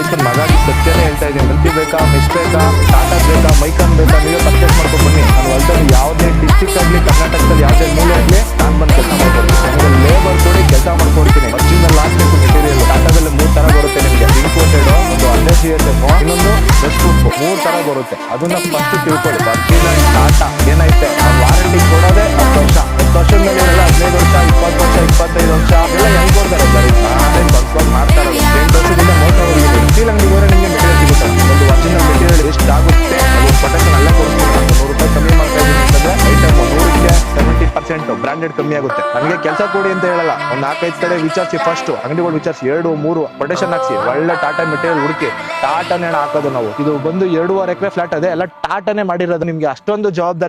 ಮಾಲೀಕನ ಮಗಾಗಿ ಸತ್ಯನೇ ಹೇಳ್ತಾ ಇದ್ದೀನಿ. ಗಂಟಿ ಬೇಕಾ, ಮಿಸ್ ಬೇಕಾ, ಟಾಟಾ ಬೇಕಾ, ಮೈಕನ್ ಬೇಕಾ, ನೀವೇ ಪರ್ಚೇಸ್ ಮಾಡ್ಕೊಂಡು ಬನ್ನಿ. ನಾನು ಹೊಲದಲ್ಲಿ ಯಾವುದೇ ಡಿಸ್ಟಿಕ್ ಆಗಲಿ, ಕರ್ನಾಟಕದಲ್ಲಿ ಯಾವುದೇ ಮೂಲೆ ಆಗಲಿ ನಾನು ಬಂದು ಕೆಲಸ ಮಾಡ್ಕೊಡ್ತೀನಿ. ನನಗೆ ಲೇಬರ್ ಕೊಡಿ, ಕೆಲಸ ಮಾಡ್ಕೊಡ್ತೀನಿ. ಒರಿಜಿನಲ್ ಲಾಸ್ಟ್ ಬೇಕು ಮೆಟೀರಿಯಲ್. ಟಾಟಾದಲ್ಲಿ 3 ತರ ಬರುತ್ತೆ ನಿಮಗೆ. ಇಂಪೋರ್ಟೆಡ್, ಒಂದು ಅನ್ಎಸಿಎಸ್ಎಫ್, ಇನ್ನೊಂದು ಬೆಸ್ಟ್ ಪ್ರೂಫ್, 3 ತರ ಬರುತ್ತೆ. ಅದನ್ನ ಫಸ್ಟ್ ತಿಳ್ಕೊಳ್ಳಿ. ಒರಿಜಿನಲ್ ಟಾಟಾ ಏನೈತೆ ವಾರಂಟಿ ಕೊಡೋದೇ 10 ವರ್ಷ. 10 ವರ್ಷದ ಮೇಲೆ ಎಲ್ಲ 15 ವರ್ಷ, 20 ವರ್ಷ, 25 ವರ್ಷ ಎಲ್ಲ ಹೆಂಗ್ ಕೊಡ್ತಾರೆ ಬರೀ ಬಂದ್ಕೊಂಡು ಮಾಡ್ತಾರೆ. 8 ವರ್ಷದಿಂದ ಮೋಸ ಹೋಗಿದೆ. ಸ್ಟೀಲ್ ಅಂಗಡಿ ಹೋದ್ರೆ ನಿಮಗೆ ಮೆಟೀರಿಯಲ್ ಸಿಗುತ್ತೆ. ಒಂದು ಒರಿಜಿನಲ್ ಮೆಟೀರಿಯಲ್ ಎಷ್ಟು ಆಗುತ್ತೆ ಅದು ಪ್ರೊಟೆಕ್ಷನ್ ಅಲ್ಲೇ ಕೊಡ್ತೀನಿ. ₹100 ಕಮ್ಮಿ ಮಾಡ್ತಾ ಇದ್ದೀನಿ ಅಂತಂದ್ರೆ ಐಟಮ್ 100ಕ್ಕೆ 70% ಬ್ರಾಂಡೆಡ್ ಕಮ್ಮಿ ಆಗುತ್ತೆ. ನನಗೆ ಕೆಲಸ ಕೊಡಿ ಅಂತ ಹೇಳಲ್ಲ. ಒಂದು 4-5 ಕಡೆ ವಿಚಾರಿಸಿ, ಫಸ್ಟ್ ಅಂಗಡಿಗಳು ವಿಚಾರಿಸಿ, 2-3 ಪ್ರೊಟೆಕ್ಷನ್ ಹಾಕ್ಸಿ, ಒಳ್ಳೆ ಟಾಟಾ ಮೆಟೀರಿಯಲ್ ಹುಡುಕಿ. ಟಾಟಾನೇ ಹಾಕೋದು ನಾವು. ಇದು ಬಂದು 2.5 ಎಕರೆ ಫ್ಲಾಟ್ ಅದೇ ಎಲ್ಲ ಟಾಟಾನೇ ಮಾಡಿರೋದು. ನಿಮ್ಗೆ ಅಷ್ಟೊಂದು ಜವಾಬ್ದಾರಿ